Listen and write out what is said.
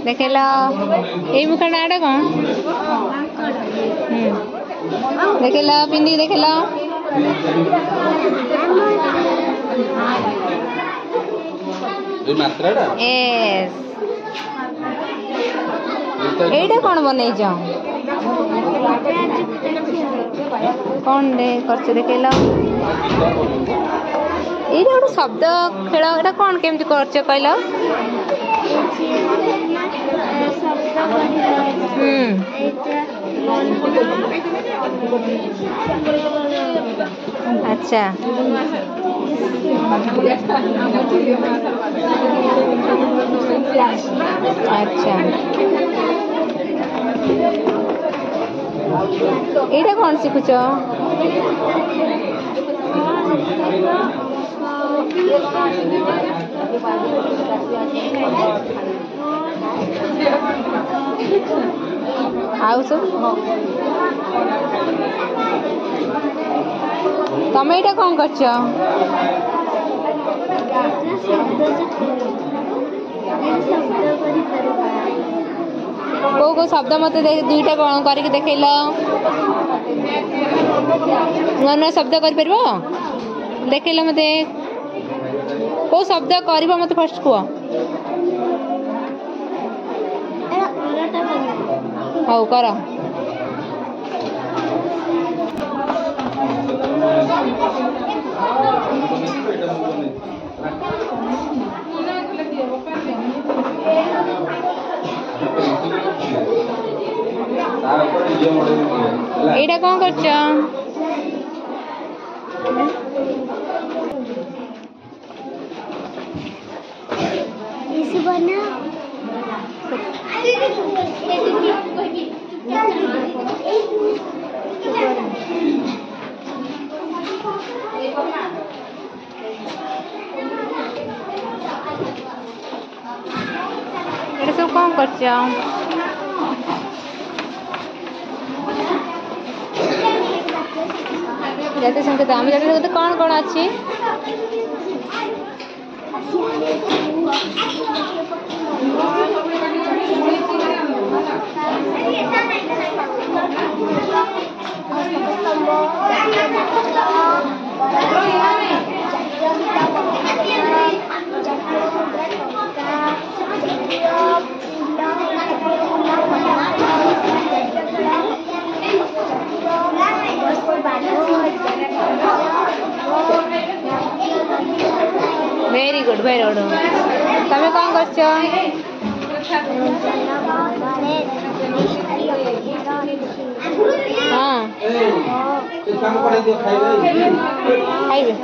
देखेल ये मुख नाटा कौन देखेल पिंदी देखेल एटा कौन बन कौन कर देखेल ये गोटे शब्द खेल एटा कौन केमती कर कहल अच्छा अच्छा एटा कौन शिखुच आउ सब तमें एटा कौन कर को शब्द मत दुईटा कौन करके देखेल नुआ नुआ शब्द कर देखेल मत को शब्द कर मत फर्स्ट कह हौ कर एटा कौन कर सब कौन कर जाते संकेत आम जाते कौन कौन अच्छी वेरी गुड तमें कौन कर हाँ खाइबे